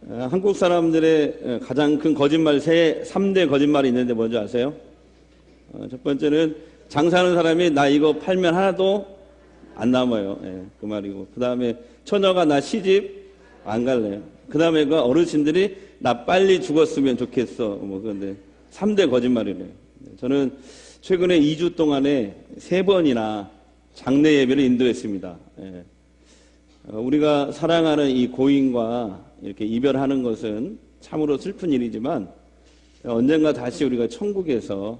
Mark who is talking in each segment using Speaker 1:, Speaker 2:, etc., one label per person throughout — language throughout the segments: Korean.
Speaker 1: 한국 사람들의 가장 큰 거짓말 3대 거짓말이 있는데 뭔지 아세요? 첫 번째는 장사하는 사람이 나 이거 팔면 하나도 안 남아요. 그 말이고. 그 다음에 처녀가 나 시집 안 갈래요. 그 다음에 그 어르신들이 나 빨리 죽었으면 좋겠어. 그런데 3대 거짓말이래요. 저는 최근에 2주 동안에 3번이나 장례 예배를 인도했습니다. 우리가 사랑하는 이 고인과 이렇게 이별하는 것은 참으로 슬픈 일이지만 언젠가 다시 우리가 천국에서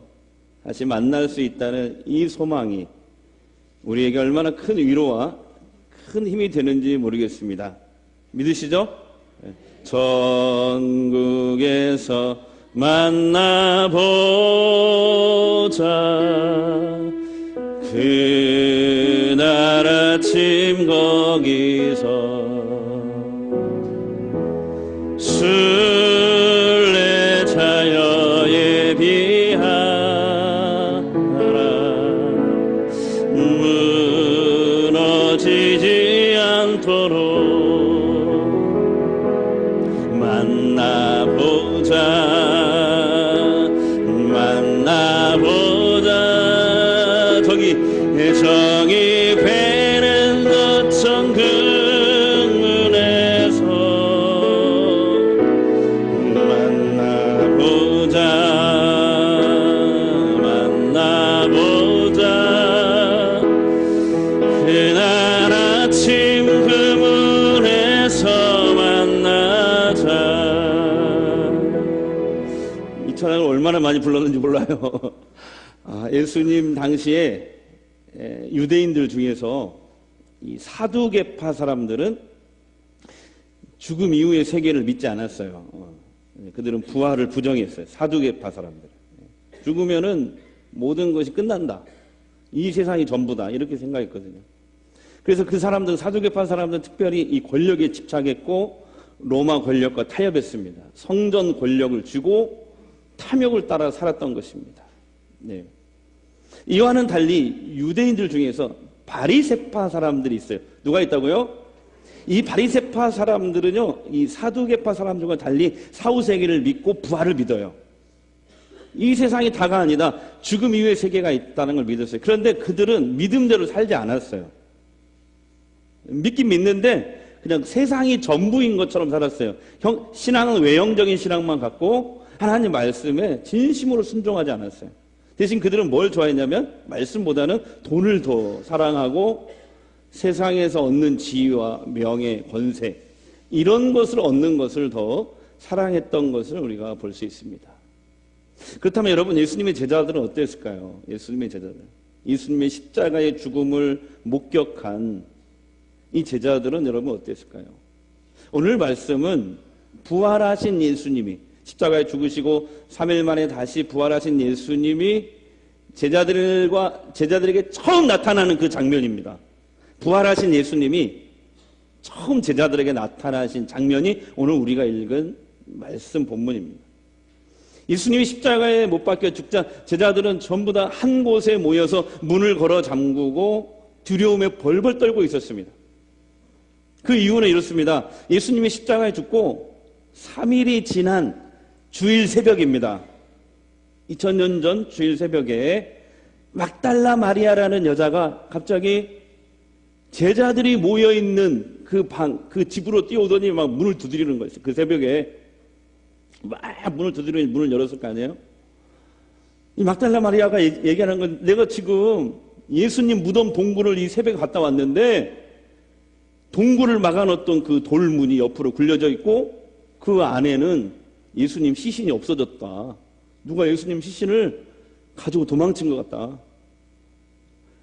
Speaker 1: 다시 만날 수 있다는 이 소망이 우리에게 얼마나 큰 위로와 큰 힘이 되는지 모르겠습니다. 믿으시죠? 천국에서 만나보자. 그날 아침 거기서 순례자 예비하라. 무너지지 않도록 만나보자. 저기 정이 배는 것 정근문에서 만나보자. 그날 아침 그 문에서 만나자. 이 찬양을 얼마나 많이 불렀는지 몰라요. 예수님 당시에 유대인들 중에서 이 사두개파 사람들은 죽음 이후의 세계를 믿지 않았어요. 그들은 부활을 부정했어요. 사두개파 사람들. 죽으면은 모든 것이 끝난다. 이 세상이 전부다. 이렇게 생각했거든요. 그래서 그 사람들, 사두개파 사람들은 특별히 이 권력에 집착했고 로마 권력과 타협했습니다. 성전 권력을 쥐고 탐욕을 따라 살았던 것입니다. 네. 이와는 달리 유대인들 중에서 바리새파 사람들이 있어요. 누가 있다고요? 이 바리새파 사람들은요, 이 사두개파 사람들과 달리 사후세계를 믿고 부활을 믿어요. 이 세상이 다가 아니다. 죽음 이후의 세계가 있다는 걸 믿었어요. 그런데 그들은 믿음대로 살지 않았어요. 믿긴 믿는데 그냥 세상이 전부인 것처럼 살았어요. 신앙은 외형적인 신앙만 갖고 하나님 말씀에 진심으로 순종하지 않았어요. 대신 그들은 뭘 좋아했냐면 말씀보다는 돈을 더 사랑하고 세상에서 얻는 지위와 명예, 권세 이런 것을 얻는 것을 더 사랑했던 것을 우리가 볼 수 있습니다. 그렇다면 여러분, 예수님의 제자들은 어땠을까요? 예수님의 제자들, 예수님의 십자가의 죽음을 목격한 이 제자들은 여러분 어땠을까요? 오늘 말씀은 부활하신 예수님이 십자가에 죽으시고 3일 만에 다시 부활하신 예수님이 제자들에게 처음 나타나는 그 장면입니다. 부활하신 예수님이 처음 제자들에게 나타나신 장면이 오늘 우리가 읽은 말씀 본문입니다. 예수님이 십자가에 못 박혀 죽자 제자들은 전부 다 한 곳에 모여서 문을 걸어 잠그고 두려움에 벌벌 떨고 있었습니다. 그 이유는 이렇습니다. 예수님이 십자가에 죽고 3일이 지난 주일 새벽입니다. 2000년 전 주일 새벽에 막달라 마리아라는 여자가 갑자기 제자들이 모여있는 그 집으로 뛰어오더니 막 문을 두드리는 거였어요. 그 새벽에 막 문을 두드리니 문을 열었을 거 아니에요? 이 막달라 마리아가 얘기하는 건 내가 지금 예수님 무덤 동굴을 이 새벽에 갔다 왔는데 동굴을 막아놓던 그 돌문이 옆으로 굴려져 있고 그 안에는 예수님 시신이 없어졌다. 누가 예수님 시신을 가지고 도망친 것 같다.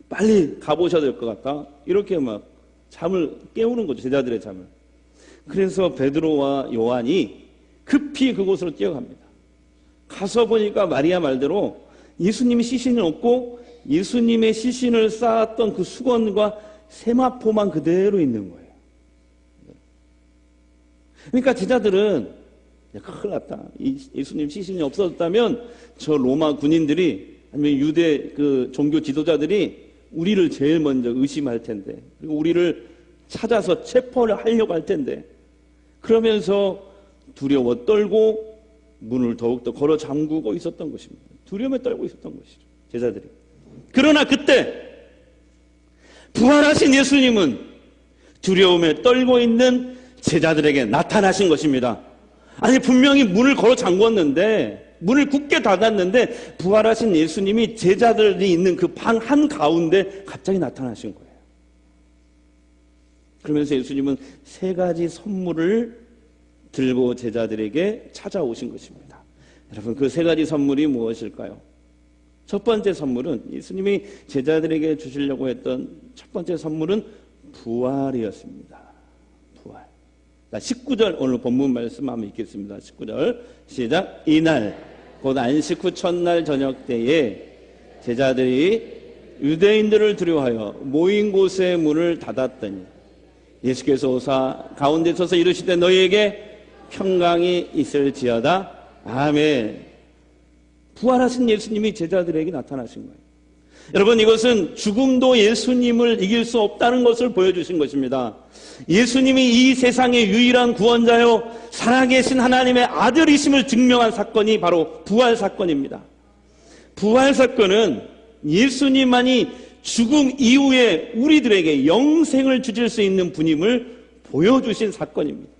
Speaker 1: 빨리 가보셔야 될 것 같다. 이렇게 막 잠을 깨우는 거죠. 제자들의 잠을. 그래서 베드로와 요한이 급히 그곳으로 뛰어갑니다. 가서 보니까 마리아 말대로 예수님의 시신이 없고 예수님의 시신을 쌓았던 그 수건과 세마포만 그대로 있는 거예요. 그러니까 제자들은 큰일 났다. 예수님 시신이 없어졌다면 저 로마 군인들이 아니면 유대 그 종교 지도자들이 우리를 제일 먼저 의심할 텐데, 그리고 우리를 찾아서 체포를 하려고 할 텐데, 그러면서 두려워 떨고 문을 더욱더 걸어 잠그고 있었던 것입니다. 두려움에 떨고 있었던 것이죠, 제자들이. 그러나 그때 부활하신 예수님은 두려움에 떨고 있는 제자들에게 나타나신 것입니다. 아니, 분명히 문을 걸어 잠궜는데, 문을 굳게 닫았는데 부활하신 예수님이 제자들이 있는 그 방 한가운데 갑자기 나타나신 거예요. 그러면서 예수님은 세 가지 선물을 들고 제자들에게 찾아오신 것입니다. 여러분, 그 세 가지 선물이 무엇일까요? 첫 번째 선물은, 예수님이 제자들에게 주시려고 했던 첫 번째 선물은 부활이었습니다. 부활. 19절 오늘 본문 말씀 한번 읽겠습니다. 19절 시작. 이날 곧 안식 후 첫날 저녁 때에 제자들이 유대인들을 두려워하여 모인 곳의 문을 닫았더니 예수께서 오사 가운데 서서 이르시되 너희에게 평강이 있을지어다. 아멘. 부활하신 예수님이 제자들에게 나타나신 거예요. 여러분, 이것은 죽음도 예수님을 이길 수 없다는 것을 보여주신 것입니다. 예수님이 이 세상의 유일한 구원자요 살아계신 하나님의 아들이심을 증명한 사건이 바로 부활 사건입니다. 부활 사건은 예수님만이 죽음 이후에 우리들에게 영생을 주실 수 있는 분임을 보여주신 사건입니다.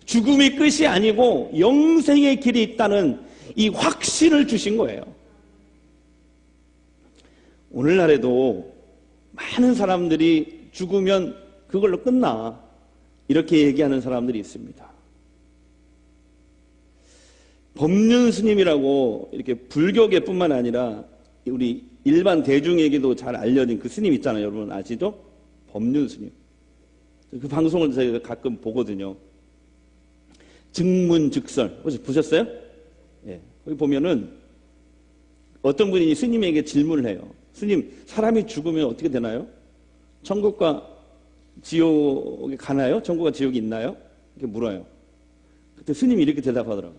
Speaker 1: 죽음이 끝이 아니고 영생의 길이 있다는 이 확신을 주신 거예요. 오늘날에도 많은 사람들이 죽으면 그걸로 끝나, 이렇게 얘기하는 사람들이 있습니다. 법륜 스님이라고 이렇게 불교계뿐만 아니라 우리 일반 대중에게도 잘 알려진 그 스님 있잖아요. 여러분 아시죠? 법륜 스님. 그 방송을 제가 가끔 보거든요. 증문즉설 혹시 보셨어요? 예. 거기 보면은 어떤 분이 스님에게 질문을 해요. 스님, 사람이 죽으면 어떻게 되나요? 천국과 지옥에 가나요? 천국과 지옥이 있나요? 이렇게 물어요. 그때 스님이 이렇게 대답하더라고요.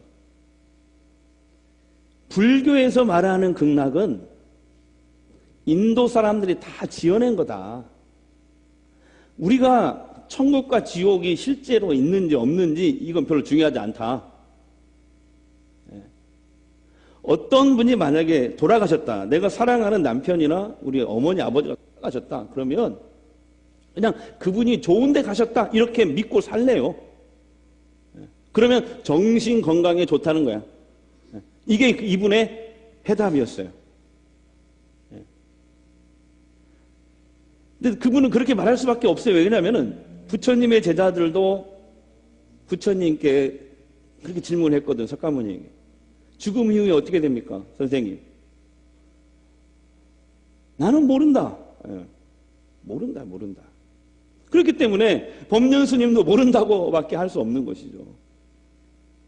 Speaker 1: 불교에서 말하는 극락은 인도 사람들이 다 지어낸 거다. 우리가 천국과 지옥이 실제로 있는지 없는지 이건 별로 중요하지 않다. 어떤 분이 만약에 돌아가셨다, 내가 사랑하는 남편이나 우리 어머니 아버지가 돌아가셨다 그러면 그냥 그분이 좋은 데 가셨다 이렇게 믿고 살래요. 그러면 정신 건강에 좋다는 거야. 이게 이분의 해답이었어요. 근데 그분은 그렇게 말할 수밖에 없어요. 왜냐하면 부처님의 제자들도 부처님께 그렇게 질문했거든. 석가모니에게. 죽음 이후에 어떻게 됩니까? 선생님. 나는 모른다. 모른다. 그렇기 때문에 법륜 스님도 모른다고밖에 할 수 없는 것이죠.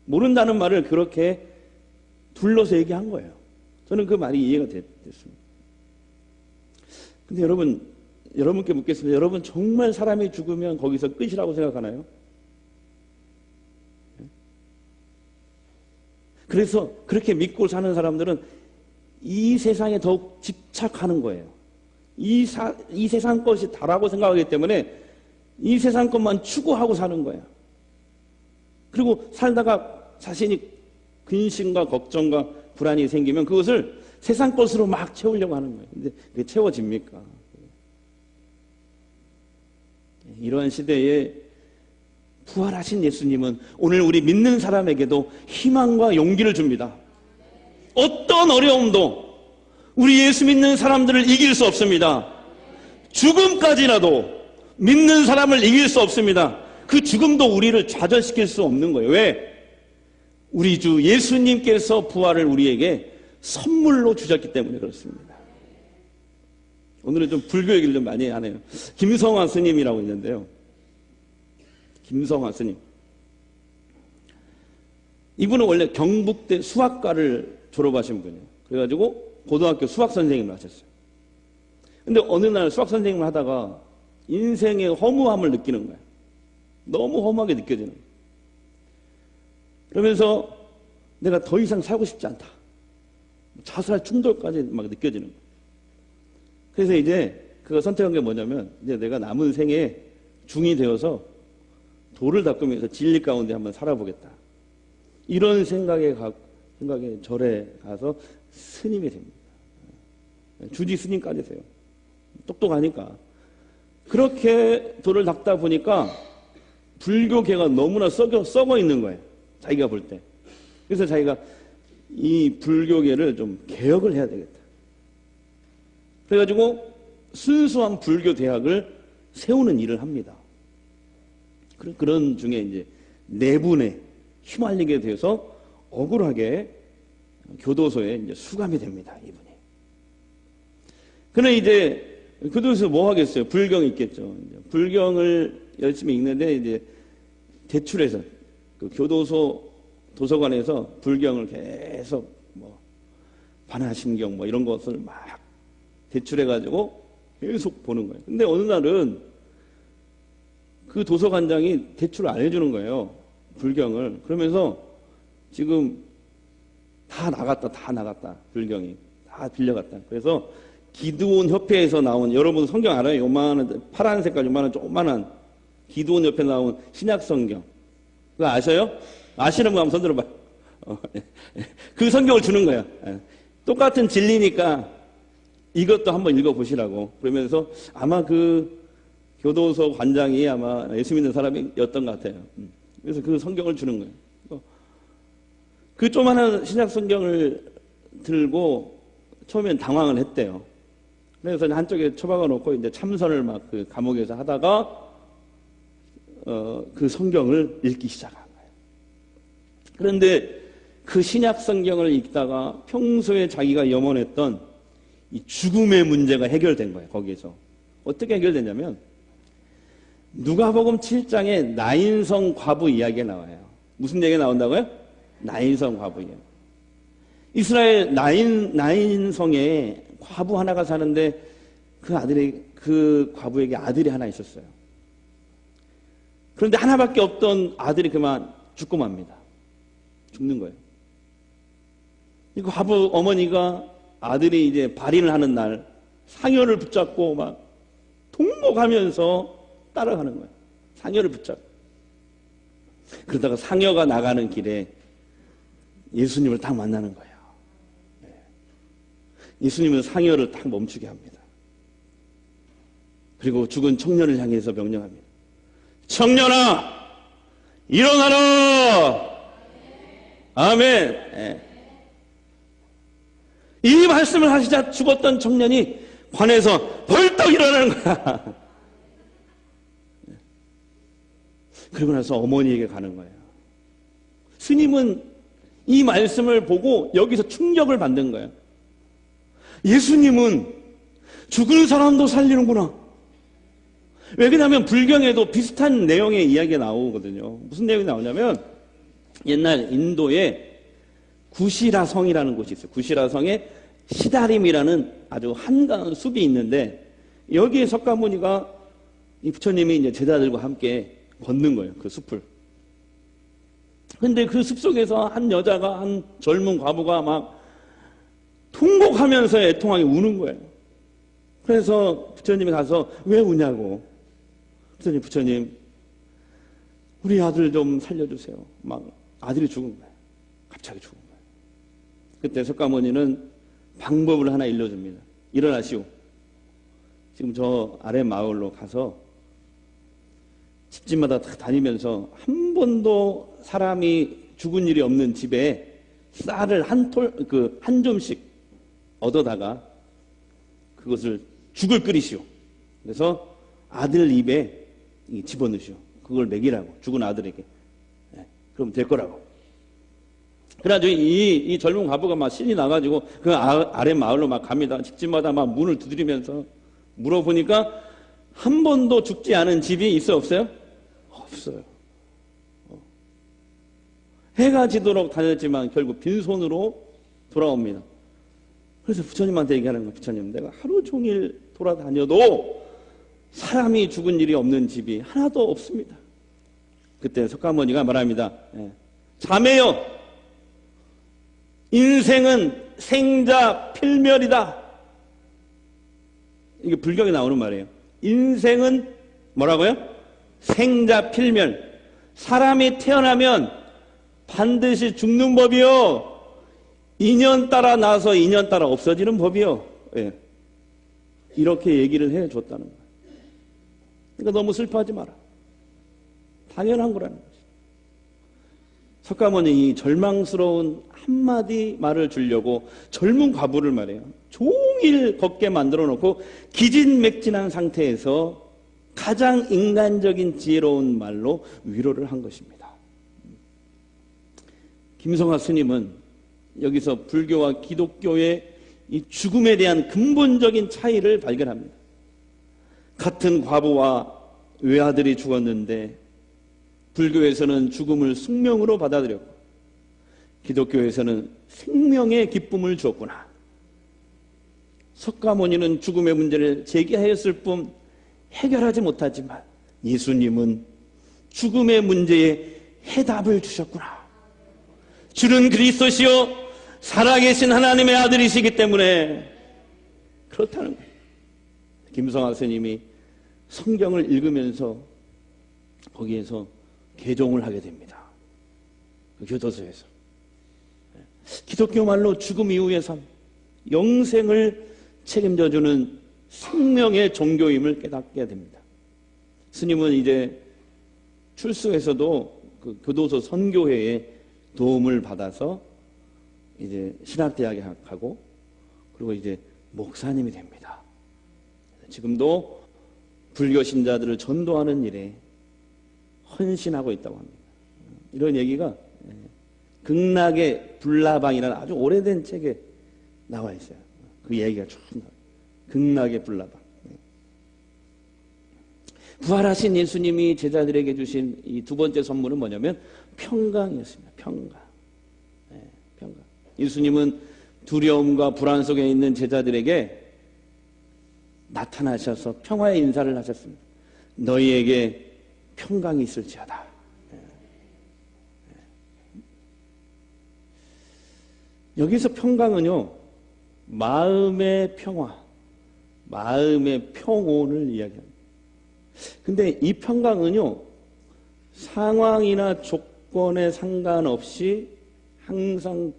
Speaker 1: 모른다는 말을 그렇게 둘러서 얘기한 거예요. 저는 그 말이 이해가 됐습니다. 근데 여러분께 묻겠습니다. 여러분 정말 사람이 죽으면 거기서 끝이라고 생각하나요? 그래서 그렇게 믿고 사는 사람들은 이 세상에 더욱 집착하는 거예요. 이 세상 것이 다라고 생각하기 때문에 이 세상 것만 추구하고 사는 거예요. 그리고 살다가 자신이 근심과 걱정과 불안이 생기면 그것을 세상 것으로 막 채우려고 하는 거예요. 근데 그게 채워집니까? 이러한 시대에 부활하신 예수님은 오늘 우리 믿는 사람에게도 희망과 용기를 줍니다. 어떤 어려움도 우리 예수 믿는 사람들을 이길 수 없습니다. 죽음까지라도 믿는 사람을 이길 수 없습니다. 그 죽음도 우리를 좌절시킬 수 없는 거예요. 왜? 우리 주 예수님께서 부활을 우리에게 선물로 주셨기 때문에 그렇습니다. 오늘은 좀 불교 얘기를 좀 많이 하네요. 김성화 스님이라고 있는데요. 김성화 스님. 이분은 원래 경북대 수학과를 졸업하신 분이에요. 그래가지고 고등학교 수학 선생님을 하셨어요. 근데 어느 날 수학 선생님을 하다가 인생의 허무함을 느끼는 거예요. 너무 허무하게 느껴지는 거예요. 그러면서 내가 더 이상 살고 싶지 않다. 자살 충동까지 막 느껴지는 거예요. 그래서 이제 그가 선택한 게 뭐냐면 이제 내가 남은 생에 중이 되어서 돌을 닦으면서 진리 가운데 한번 살아보겠다. 이런 생각에 절에 가서 스님이 됩니다. 주지 스님까지 돼요. 똑똑하니까. 그렇게 돌을 닦다 보니까 불교계가 너무나 썩어 있는 거예요. 자기가 볼 때. 그래서 자기가 이 불교계를 좀 개혁을 해야 되겠다. 그래가지고 순수한 불교 대학을 세우는 일을 합니다. 그런 중에 이제 내분에 휘말리게 돼서 억울하게 교도소에 이제 수감이 됩니다. 이분이. 그는 이제 교도소에서 뭐 하겠어요? 불경이 있겠죠. 이제 불경을 열심히 읽는데 이제 대출해서 그 교도소 도서관에서 불경을 계속 뭐 반하심경 뭐 이런 것을 막 대출해가지고 계속 보는 거예요. 근데 어느 날은 그 도서관장이 대출을 안 해주는 거예요. 불경을. 그러면서 지금 다 나갔다. 불경이. 다 빌려갔다. 그래서 기드온 협회에서 나온, 여러분 성경 알아요? 요만한, 파란 색깔 요만한 조그만한 기드온 협회 나온 신약 성경. 그거 아셔요? 아시는 분 한번 손 들어봐요. 그 성경을 주는 거예요. 똑같은 진리니까 이것도 한번 읽어보시라고. 그러면서 아마 그 교도소 관장이 아마 예수 믿는 사람이었던 것 같아요. 그래서 그 성경을 주는 거예요. 그 조그마한 신약 성경을 들고 처음엔 당황을 했대요. 그래서 한쪽에 처박아 놓고 이제 참선을 막 그 감옥에서 하다가 그 성경을 읽기 시작한 거예요. 그런데 그 신약 성경을 읽다가 평소에 자기가 염원했던 이 죽음의 문제가 해결된 거예요. 거기에서 어떻게 해결됐냐면 누가복음 7장에 나인성 과부 이야기가 나와요. 무슨 얘기가 나온다고요? 나인성 과부 이야기. 이스라엘 나인성에 과부 하나가 사는데 그 과부에게 아들이 하나 있었어요. 그런데 하나밖에 없던 아들이 그만 죽고 맙니다. 죽는 거예요. 이 과부 어머니가 아들이 이제 발인을 하는 날 상여를 붙잡고 막 통곡하면서 따라가는 거예요. 상여를 붙잡고. 그러다가 상여가 나가는 길에 예수님을 딱 만나는 거예요. 예수님은 상여를 딱 멈추게 합니다. 그리고 죽은 청년을 향해서 명령합니다. 청년아, 일어나라! 아멘. 이 말씀을 하시자 죽었던 청년이 관에서 벌떡 일어나는 거야. 그러고 나서 어머니에게 가는 거예요. 스님은 이 말씀을 보고 여기서 충격을 받는 거예요. 예수님은 죽은 사람도 살리는구나. 왜 그러냐면 불경에도 비슷한 내용의 이야기가 나오거든요. 무슨 내용이 나오냐면 옛날 인도에 구시라성이라는 곳이 있어요. 구시라성에 시다림이라는 아주 한가한 숲이 있는데 여기에 석가모니가 이 부처님이 이제 제자들과 함께 걷는 거예요. 그 숲을. 근데 그 숲 속에서 한 여자가, 한 젊은 과부가 막 통곡하면서 애통하게 우는 거예요. 그래서 부처님이 가서 왜 우냐고. 부처님, 우리 아들 좀 살려주세요. 막 아들이 죽은 거예요. 갑자기 죽은 거예요. 그때 석가모니는 방법을 하나 일러줍니다. 일어나시오. 지금 저 아래 마을로 가서 집집마다 다 다니면서 한 번도 사람이 죽은 일이 없는 집에 쌀을 한 점씩 얻어다가 그것을 죽을 끓이시오. 그래서 아들 입에 집어넣으시오. 그걸 먹이라고. 죽은 아들에게. 그럼 될 거라고. 그래가지고 이 젊은 과부가 막 신이 나가지고 그 아래 마을로 막 갑니다. 집집마다 막 문을 두드리면서 물어보니까 한 번도 죽지 않은 집이 있어요? 없어요? 없어요. 해가 지도록 다녔지만 결국 빈손으로 돌아옵니다. 그래서 부처님한테 얘기하는 거예요. 부처님, 내가 하루 종일 돌아다녀도 사람이 죽은 일이 없는 집이 하나도 없습니다. 그때 석가모니가 말합니다. 자매여, 인생은 생자 필멸이다. 이게 불경에 나오는 말이에요. 인생은 뭐라고요? 생자 필멸. 사람이 태어나면 반드시 죽는 법이요. 2년 따라 나서 2년 따라 없어지는 법이요. 예. 이렇게 얘기를 해줬다는 거예요. 그러니까 너무 슬퍼하지 마라. 당연한 거라는 거죠. 석가모니 이 절망스러운 한마디 말을 주려고 젊은 과부를 말해요. 종일 걷게 만들어 놓고 기진맥진한 상태에서 가장 인간적인 지혜로운 말로 위로를 한 것입니다. 김성하 스님은 여기서 불교와 기독교의 이 죽음에 대한 근본적인 차이를 발견합니다. 같은 과부와 외아들이 죽었는데 불교에서는 죽음을 숙명으로 받아들였고 기독교에서는 생명의 기쁨을 주었구나. 석가모니는 죽음의 문제를 제기하였을 뿐 해결하지 못하지만 예수님은 죽음의 문제에 해답을 주셨구나. 주는 그리스도시요 살아계신 하나님의 아들이시기 때문에 그렇다는 거예요. 김성하 스님이 성경을 읽으면서 거기에서 개종을 하게 됩니다. 그 교도소에서. 기독교 말로 죽음 이후의 삶, 영생을 책임져주는 생명의 종교임을 깨닫게 됩니다. 스님은 이제 출소에서도 그 교도소 선교회에 도움을 받아서 이제 신학대학에 가고 그리고 이제 목사님이 됩니다. 지금도 불교 신자들을 전도하는 일에 헌신하고 있다고 합니다. 이런 얘기가 극락의 불나방이라는 아주 오래된 책에 나와 있어요. 그 얘기가 쭉 나와요. 극락의 불나방. 부활하신 예수님이 제자들에게 주신 이 두 번째 선물은 뭐냐면 평강이었습니다. 평강. 평강. 예수님은 두려움과 불안 속에 있는 제자들에게 나타나셔서 평화의 인사를 하셨습니다. 너희에게 평강이 있을지어다. 여기서 평강은요, 마음의 평화, 마음의 평온을 이야기합니다. 근데 이 평강은요, 상황이나 조건에 상관없이 항상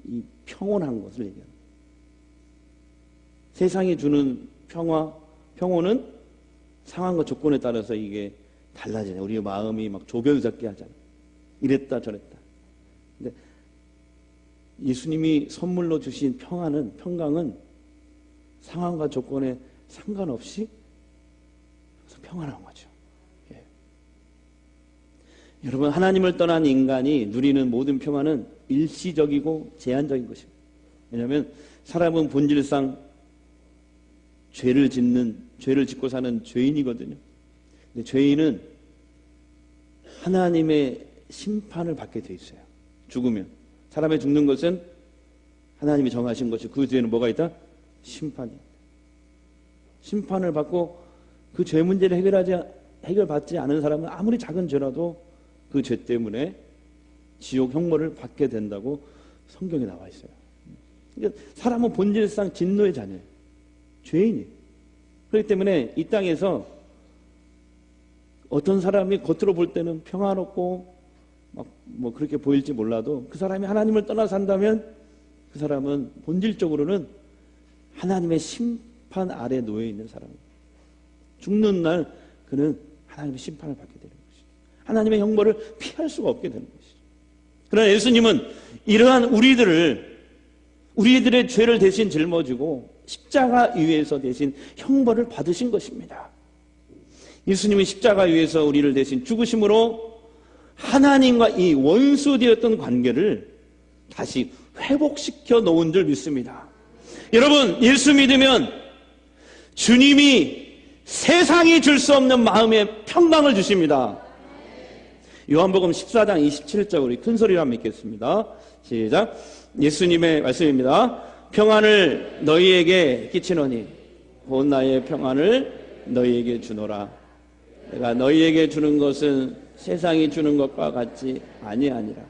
Speaker 1: 이 평온한 것을 얘기합니다. 세상이 주는 평화, 평온은 상황과 조건에 따라서 이게 달라지네. 우리 마음이 막 조변석게 하잖아요. 이랬다 저랬다. 근데 예수님이 선물로 주신 평강은 상황과 조건에 상관없이 평안한 거죠. 예. 여러분, 하나님을 떠난 인간이 누리는 모든 평안은 일시적이고 제한적인 것입니다. 왜냐하면 사람은 본질상 죄를 짓고 사는 죄인이거든요. 근데 죄인은 하나님의 심판을 받게 돼 있어요. 죽으면. 사람의 죽는 것은 하나님이 정하신 것이 그 뒤에는 뭐가 있다? 심판이. 심판을 받고 그 죄 문제를 해결받지 않은 사람은 아무리 작은 죄라도 그 죄 때문에 지옥 형벌을 받게 된다고 성경에 나와 있어요. 그러니까 사람은 본질상 진노의 자녀예요. 죄인이에요. 그렇기 때문에 이 땅에서 어떤 사람이 겉으로 볼 때는 평화롭고 뭐 그렇게 보일지 몰라도 그 사람이 하나님을 떠나 산다면 그 사람은 본질적으로는 하나님의 심판 아래 놓여 있는 사람입니다. 죽는 날 그는 하나님의 심판을 받게 되는 것이죠. 하나님의 형벌을 피할 수가 없게 되는 것이죠. 그러나 예수님은 이러한 우리들의 죄를 대신 짊어지고 십자가 위에서 대신 형벌을 받으신 것입니다. 예수님은 십자가 위에서 우리를 대신 죽으심으로 하나님과 이 원수되었던 관계를 다시 회복시켜 놓은 줄 믿습니다. 여러분, 예수 믿으면 주님이 세상이 줄 수 없는 마음의 평강을 주십니다. 요한복음 14장 27절 우리 큰 소리로 한번 읽겠습니다. 시작. 예수님의 말씀입니다. 평안을 너희에게 끼치노니 곧 나의 평안을 너희에게 주노라. 내가 너희에게 주는 것은 세상이 주는 것과 같지 아니하니라.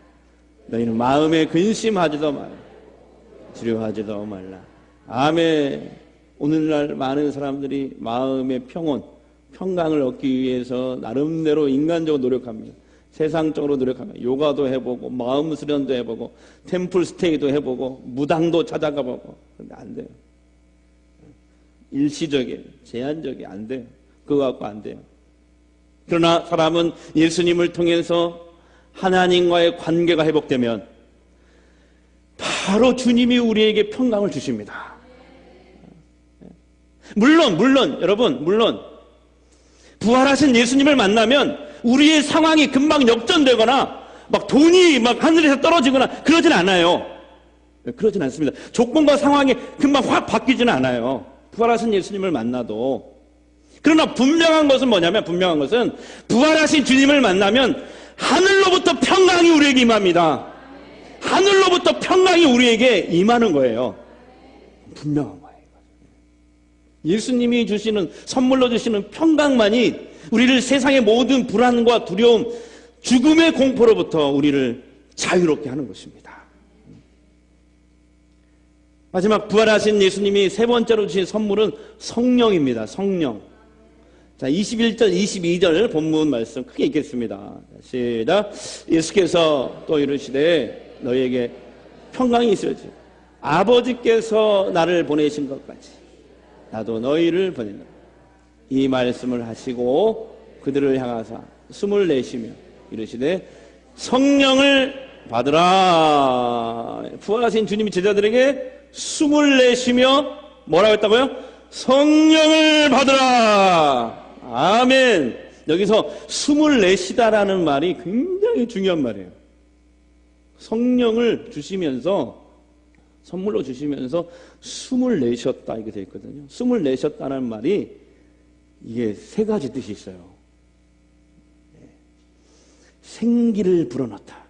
Speaker 1: 너희는 마음에 근심하지도 말라. 두려워하지도 말라. 아멘. 오늘날 많은 사람들이 마음의 평강을 얻기 위해서 나름대로 인간적으로 노력합니다. 세상적으로 노력하면 요가도 해보고 마음 수련도 해보고 템플 스테이도 해보고 무당도 찾아가보고. 근데 안 돼요. 일시적이에요. 제한적이 안 돼요. 그거 갖고 안 돼요. 그러나 사람은 예수님을 통해서 하나님과의 관계가 회복되면 바로 주님이 우리에게 평강을 주십니다. 물론 여러분, 부활하신 예수님을 만나면 우리의 상황이 금방 역전되거나 막 돈이 막 하늘에서 떨어지거나 그러진 않아요. 그러진 않습니다. 조건과 상황이 금방 확 바뀌지는 않아요. 부활하신 예수님을 만나도. 그러나 분명한 것은 뭐냐면, 부활하신 주님을 만나면 하늘로부터 평강이 우리에게 임합니다. 하늘로부터 평강이 우리에게 임하는 거예요. 분명한 거예요. 예수님이 주시는, 선물로 주시는 평강만이 우리를 세상의 모든 불안과 두려움, 죽음의 공포로부터 우리를 자유롭게 하는 것입니다. 마지막 부활하신 예수님이 세 번째로 주신 선물은 성령입니다. 성령. 자, 21절, 22절 본문 말씀 크게 읽겠습니다. 시작. 예수께서 또 이르시되 너희에게 평강이 있을지 아버지께서 나를 보내신 것 같이 나도 너희를 보낸다. 이 말씀을 하시고 그들을 향하사 숨을 내쉬며 이르시되 성령을 받으라. 부활하신 주님이 제자들에게 숨을 내쉬며 뭐라고 했다고요? 성령을 받으라. 아멘. 여기서 숨을 내쉬다라는 말이 굉장히 중요한 말이에요. 성령을 주시면서, 선물로 주시면서 숨을 내셨다 이렇게 되어 있거든요. 숨을 내셨다는 말이 이게 세 가지 뜻이 있어요. 생기를 불어넣다.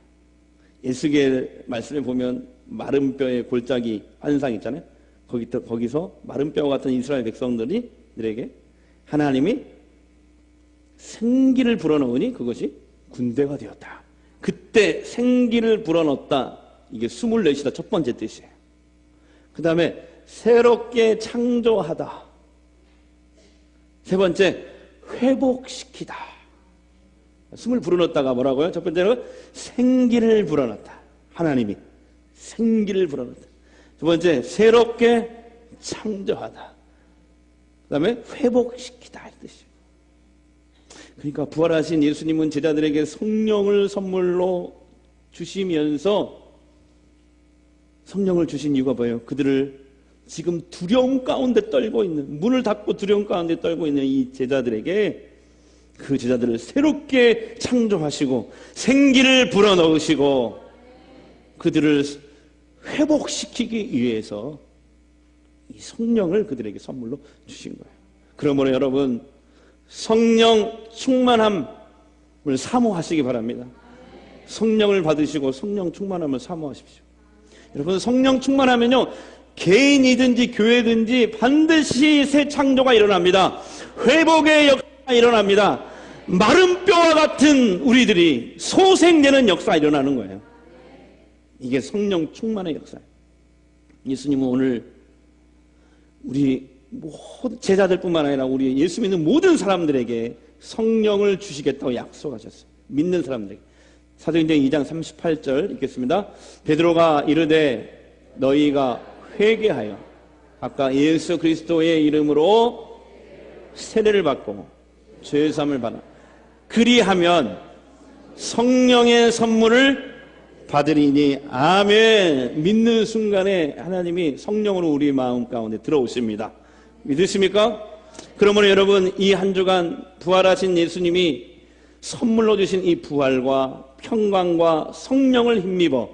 Speaker 1: 에스겔 말씀에 보면 마른 뼈에 골짜기 환상 있잖아요. 거기서 마른 뼈 같은 이스라엘 백성들에게 하나님이 생기를 불어넣으니 그것이 군대가 되었다. 그때 생기를 불어넣었다. 이게 숨을 내쉬다 첫 번째 뜻이에요. 그 다음에 새롭게 창조하다. 세 번째, 회복시키다. 숨을 불어넣었다가 뭐라고요? 첫 번째는 생기를 불어넣었다. 하나님이 생기를 불어넣었다. 두 번째, 새롭게 창조하다. 그 다음에 회복시키다 이 뜻이에요. 그러니까 부활하신 예수님은 제자들에게 성령을 선물로 주시면서, 성령을 주신 이유가 뭐예요? 그들을 지금 두려움 가운데 떨고 있는, 문을 닫고 두려움 가운데 떨고 있는 이 제자들에게, 그 제자들을 새롭게 창조하시고 생기를 불어넣으시고 그들을 회복시키기 위해서 이 성령을 그들에게 선물로 주신 거예요. 그러므로 여러분, 성령 충만함을 사모하시기 바랍니다. 성령을 받으시고 성령 충만함을 사모하십시오. 여러분, 성령 충만하면요, 개인이든지 교회든지 반드시 새 창조가 일어납니다. 회복의 역사가 일어납니다. 마른 뼈와 같은 우리들이 소생되는 역사가 일어나는 거예요. 이게 성령 충만의 역사예요. 예수님은 오늘 우리 모든 제자들뿐만 아니라 우리 예수 믿는 모든 사람들에게 성령을 주시겠다고 약속하셨어요. 믿는 사람들에게. 사도행전 2장 38절 읽겠습니다. 베드로가 이르되 너희가 회개하여 아까 예수 그리스도의 이름으로 세례를 받고 죄사함을 받아 그리하면 성령의 선물을 받으리니. 아멘. 믿는 순간에 하나님이 성령으로 우리 마음 가운데 들어오십니다. 믿으십니까? 그러므로 여러분, 이 한 주간 부활하신 예수님이 선물로 주신 이 부활과 평강과 성령을 힘입어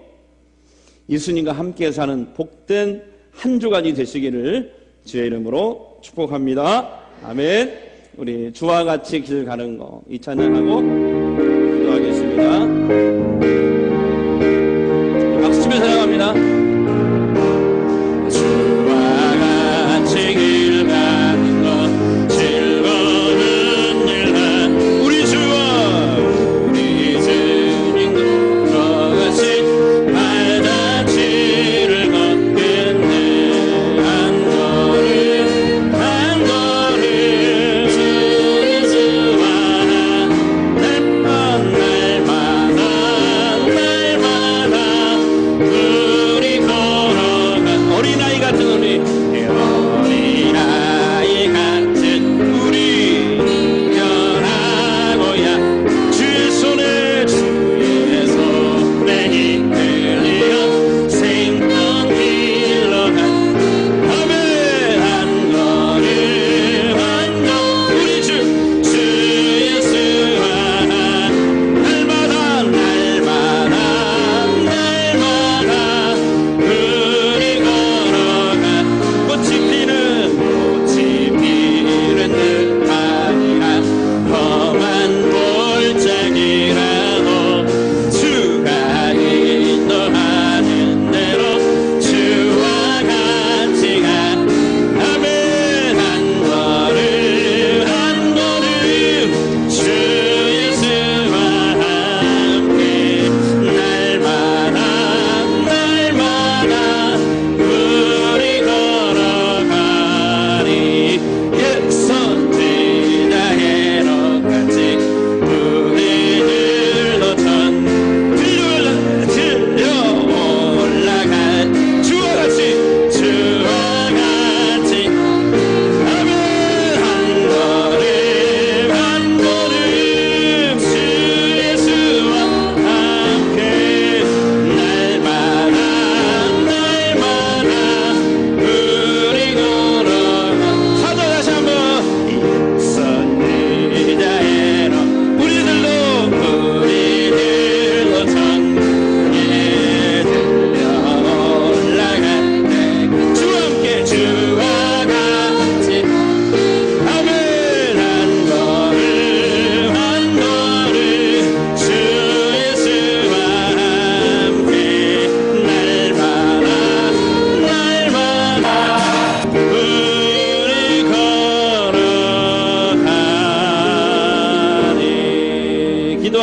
Speaker 1: 예수님과 함께 사는 복된 한 주간이 되시기를 주의 이름으로 축복합니다. 아멘. 우리 주와 같이 길 가는 거 이 찬양하고 기도하겠습니다. 박수 치며 사랑합니다. 주와 같이 길 가는 것 즐거운 일만 우리 주와 우리 주님과 같이 발자취를 걷겠네. 한 걸음 한 걸음 주와 날 뻔 날마다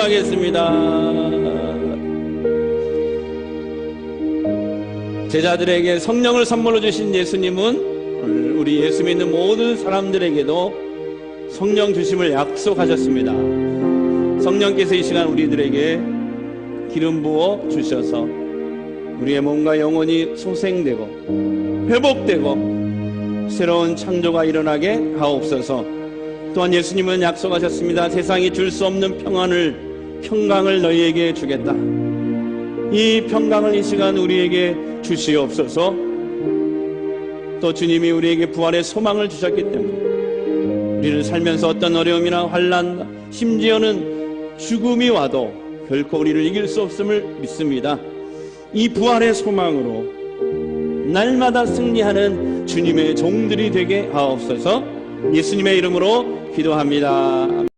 Speaker 1: 기도하겠습니다. 제자들에게 성령을 선물로 주신 예수님은 우리 예수 믿는 모든 사람들에게도 성령 주심을 약속하셨습니다. 성령께서 이 시간 우리들에게 기름 부어 주셔서 우리의 몸과 영혼이 소생되고 회복되고 새로운 창조가 일어나게 하옵소서. 또한 예수님은 약속하셨습니다. 세상이 줄 수 없는 평강을 너희에게 주겠다. 이 평강을 이 시간 우리에게 주시옵소서. 또 주님이 우리에게 부활의 소망을 주셨기 때문에 우리를 살면서 어떤 어려움이나 환난, 심지어는 죽음이 와도 결코 우리를 이길 수 없음을 믿습니다. 이 부활의 소망으로 날마다 승리하는 주님의 종들이 되게 하옵소서. 예수님의 이름으로 기도합니다.